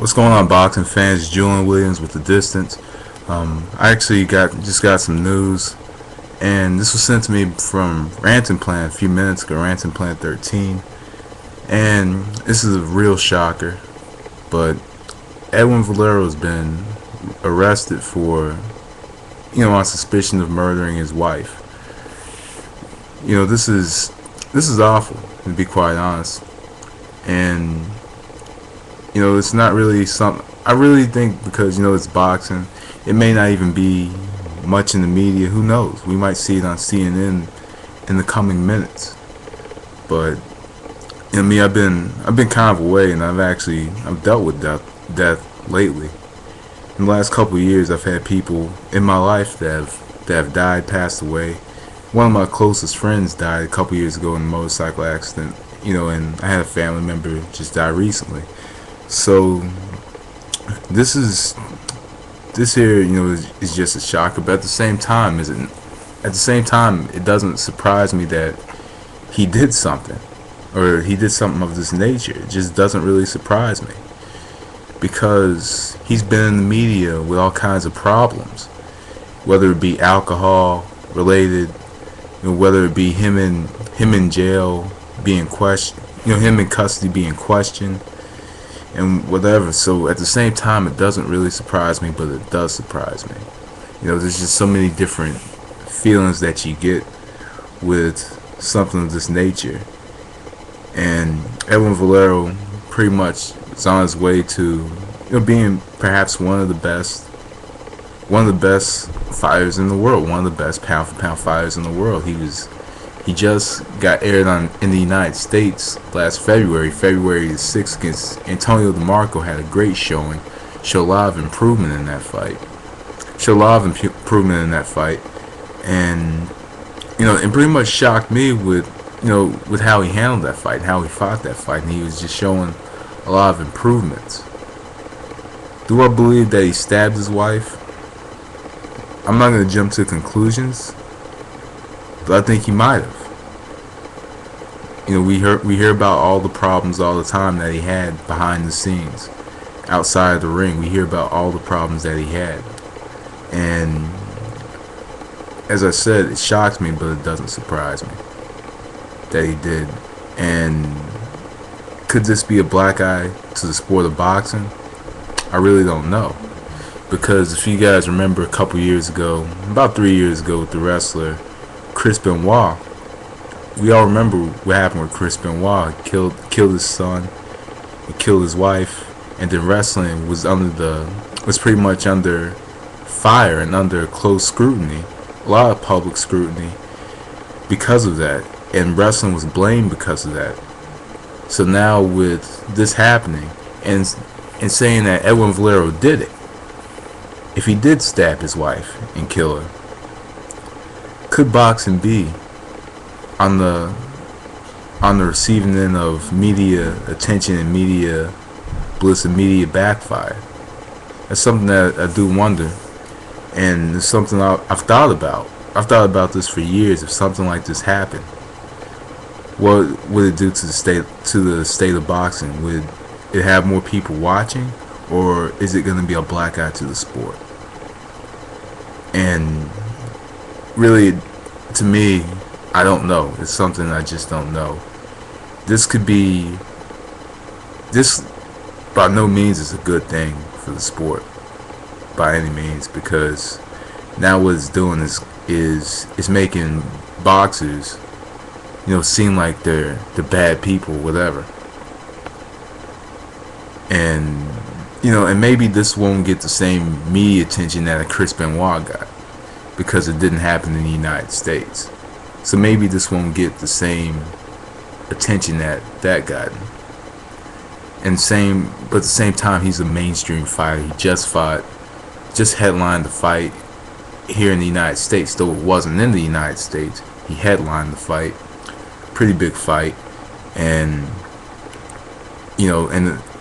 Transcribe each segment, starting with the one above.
What's going on, boxing fans? Julian Williams with the distance. I actually just got some news, and this was sent to me from Ranting Plan a few minutes ago. Ranting Plan 13, and this is a real shocker. But Edwin Valero has been arrested for, on suspicion of murdering his wife. This is awful, to be quite honest, and it's not really something. I really think because it's boxing, it may not even be much in the media. Who knows? We might see it on CNN in the coming minutes. But me, I've been kind of away, and I've dealt with death lately. In the last couple of years, I've had people in my life that have died, passed away. One of my closest friends died a couple years ago in a motorcycle accident. And I had a family member just die recently. So this here, is just a shocker. But at the same time, it doesn't surprise me that he did something, or he did something of this nature. It just doesn't really surprise me, because he's been in the media with all kinds of problems, whether it be alcohol related, whether it be him in jail being questioned, him in custody being questioned, and whatever. So at the same time, it doesn't really surprise me, but it does surprise me. There's just so many different feelings that you get with something of this nature. And Edwin Valero pretty much is on his way to being perhaps one of the best fighters in the world, one of the best pound for pound fighters in the world. He just got aired in the United States last February the 6th, against Antonio DeMarco. Had a great showing, showed a lot of improvement in that fight. And it pretty much shocked me with how he handled that fight, how he fought that fight, and he was just showing a lot of improvements. Do I believe that he stabbed his wife? I'm not going to jump to conclusions, but I think he might have. We hear about all the problems all the time that he had behind the scenes, outside of the ring. We hear about all the problems that he had, and as I said, it shocks me, but it doesn't surprise me that he did. And could this be a black eye to the sport of boxing? I really don't know, because if you guys remember a couple years ago, about 3 years ago, with the wrestler Chris Benoit, we all remember what happened with Chris Benoit. He killed his son, he killed his wife, and then wrestling was pretty much under fire and under close scrutiny, a lot of public scrutiny because of that, and wrestling was blamed because of that. So now with this happening, and saying that Edwin Valero did it, if he did stab his wife and kill her, could boxing be on the receiving end of media attention and media bliss and media backfire? That's something that I do wonder, and it's something I've thought about. I've thought about this for years. If something like this happened, what would it do to the state of boxing? Would it have more people watching, or is it going to be a black eye to the sport? And really, to me, I don't know. It's something I just don't know. This by no means is a good thing for the sport, by any means, because now what it's doing is making boxers, seem like they're bad people, whatever. And and maybe this won't get the same media attention that a Chris Benoit got, because it didn't happen in the United States. So maybe this won't get the same attention that got. But at the same time, he's a mainstream fighter. He just headlined the fight here in the United States, though it wasn't in the United States. He headlined the fight, pretty big fight, and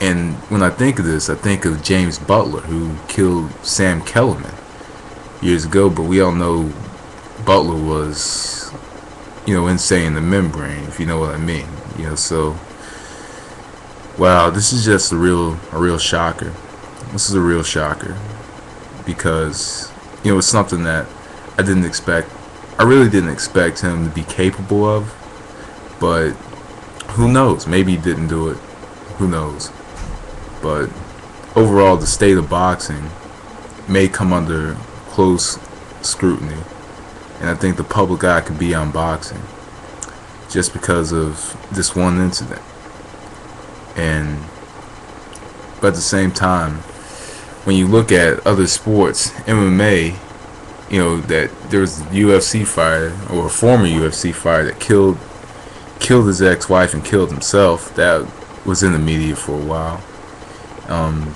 and when I think of this, I think of James Butler, who killed Sam Kellerman years ago. But we all know Butler was, insane in the membrane, if you know what I mean. So Wow, this is just a real shocker. This is a real shocker because it's something that I didn't expect. I really didn't expect him to be capable of, but who knows? Maybe he didn't do it. Who knows? But overall, the state of boxing may come under close scrutiny, and I think the public eye could be on boxing just because of this one incident. And but at the same time, when you look at other sports, MMA, that there was a UFC fighter or a former UFC fighter that killed his ex-wife and killed himself. That was in the media for a while.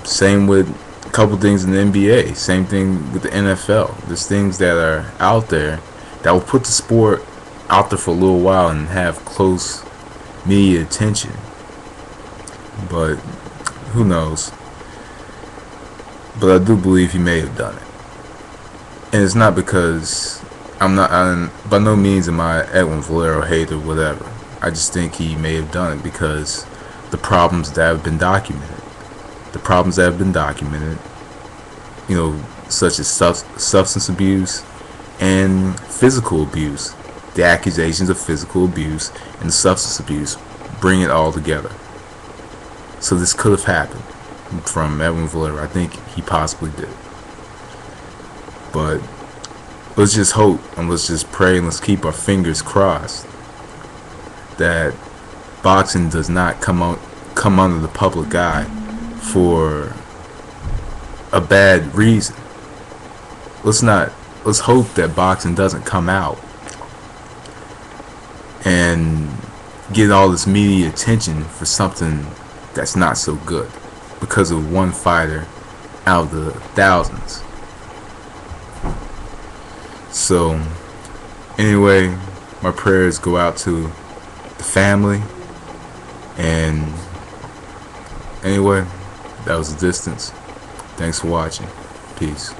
Same with a couple things in the NBA. Same thing with the NFL. There's things that are out there that will put the sport out there for a little while and have close media attention. But who knows? But I do believe he may have done it. And it's not because I'm by no means am I Edwin Valero hater or whatever. I just think he may have done it because the problems that have been documented. The problems that have been documented, such as substance abuse and physical abuse. The accusations of physical abuse and the substance abuse bring it all together. So this could have happened from Edwin Valero. I think he possibly did. But let's just hope and let's just pray and let's keep our fingers crossed that boxing does not come under the public eye for a bad reason. Let's hope that boxing doesn't come out and get all this media attention for something that's not so good because of one fighter out of the thousands. So anyway, my prayers go out to the family, and anyway, that was the distance. Thanks for watching. Peace.